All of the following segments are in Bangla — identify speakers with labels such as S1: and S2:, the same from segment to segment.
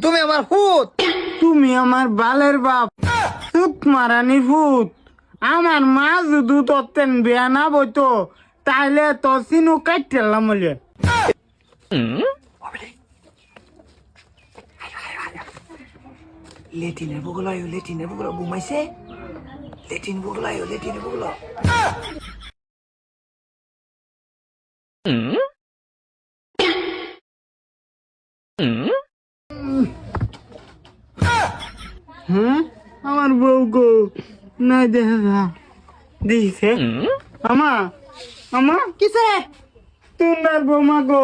S1: তুমি আমার ফুত।
S2: তুমি আমার বালের বাপ, সুত মারানি ফুত। আমার মা যদি তোর বিয়া না বইতো তাইলে তোর সিনু কাটলাম বলে।
S1: লেটিনের বগুলো আয়ো, লেটিনের বগুলো ঘুমাইছে। লেটিন বগুলো আয়ো, লেটিনের বগুলো।
S2: হ্যাঁ, আমার বউ গো নাই দেখা দিছে। আমা আমা
S3: কিসে?
S2: তোমার বৌমা গো।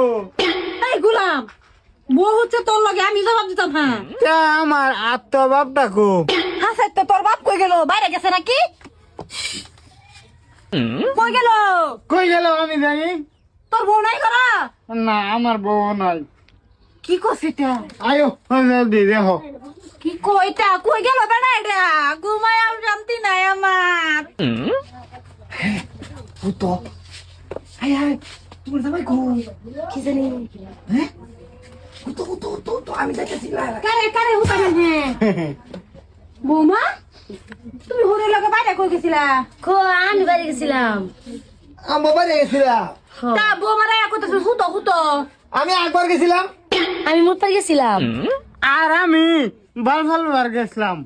S3: এই গুলাম, বউ হচ্ছে তোর লগে, আমি জবাব দিতাম। হ্যাঁ
S2: তা আমার আত্ম বাপটা গো।
S3: হাসে তো তোর বাপ কই গেল? বাইরে গেছে নাকি? কই গেল?
S2: কই গেল আমি জানি
S3: তোর বউ নাই করা?
S2: না, আমার বউ নাই।
S3: কি করছিস এটা?
S2: আয়ো জলদি দেখো।
S3: কি কইটা কই গেল বেড়া? এটা ঘুমায় আর শান্তি নাই আমার।
S1: ফুতো। হাই হাই, তোমার জামাই কো?
S3: কি জানি
S1: হ্যাঁ? ফুতো ফুতো ফুতো তো আমি দেখেছি না।
S3: কারে কারে হুতা না। হ্যাঁ বৌমা, তুমি হরে লগে বাইরে কই গেছিলা?
S4: আমি বাড়ি গেছিলাম।
S1: আমি বাড়ি গেছিলাম।
S3: তা বৌমারা কত হুতো হুতো।
S1: আমি একবার গেছিলাম।
S4: আমি মোট পার গেছিলাম।
S2: আর আমি বাল ফাল বার গেছিলাম।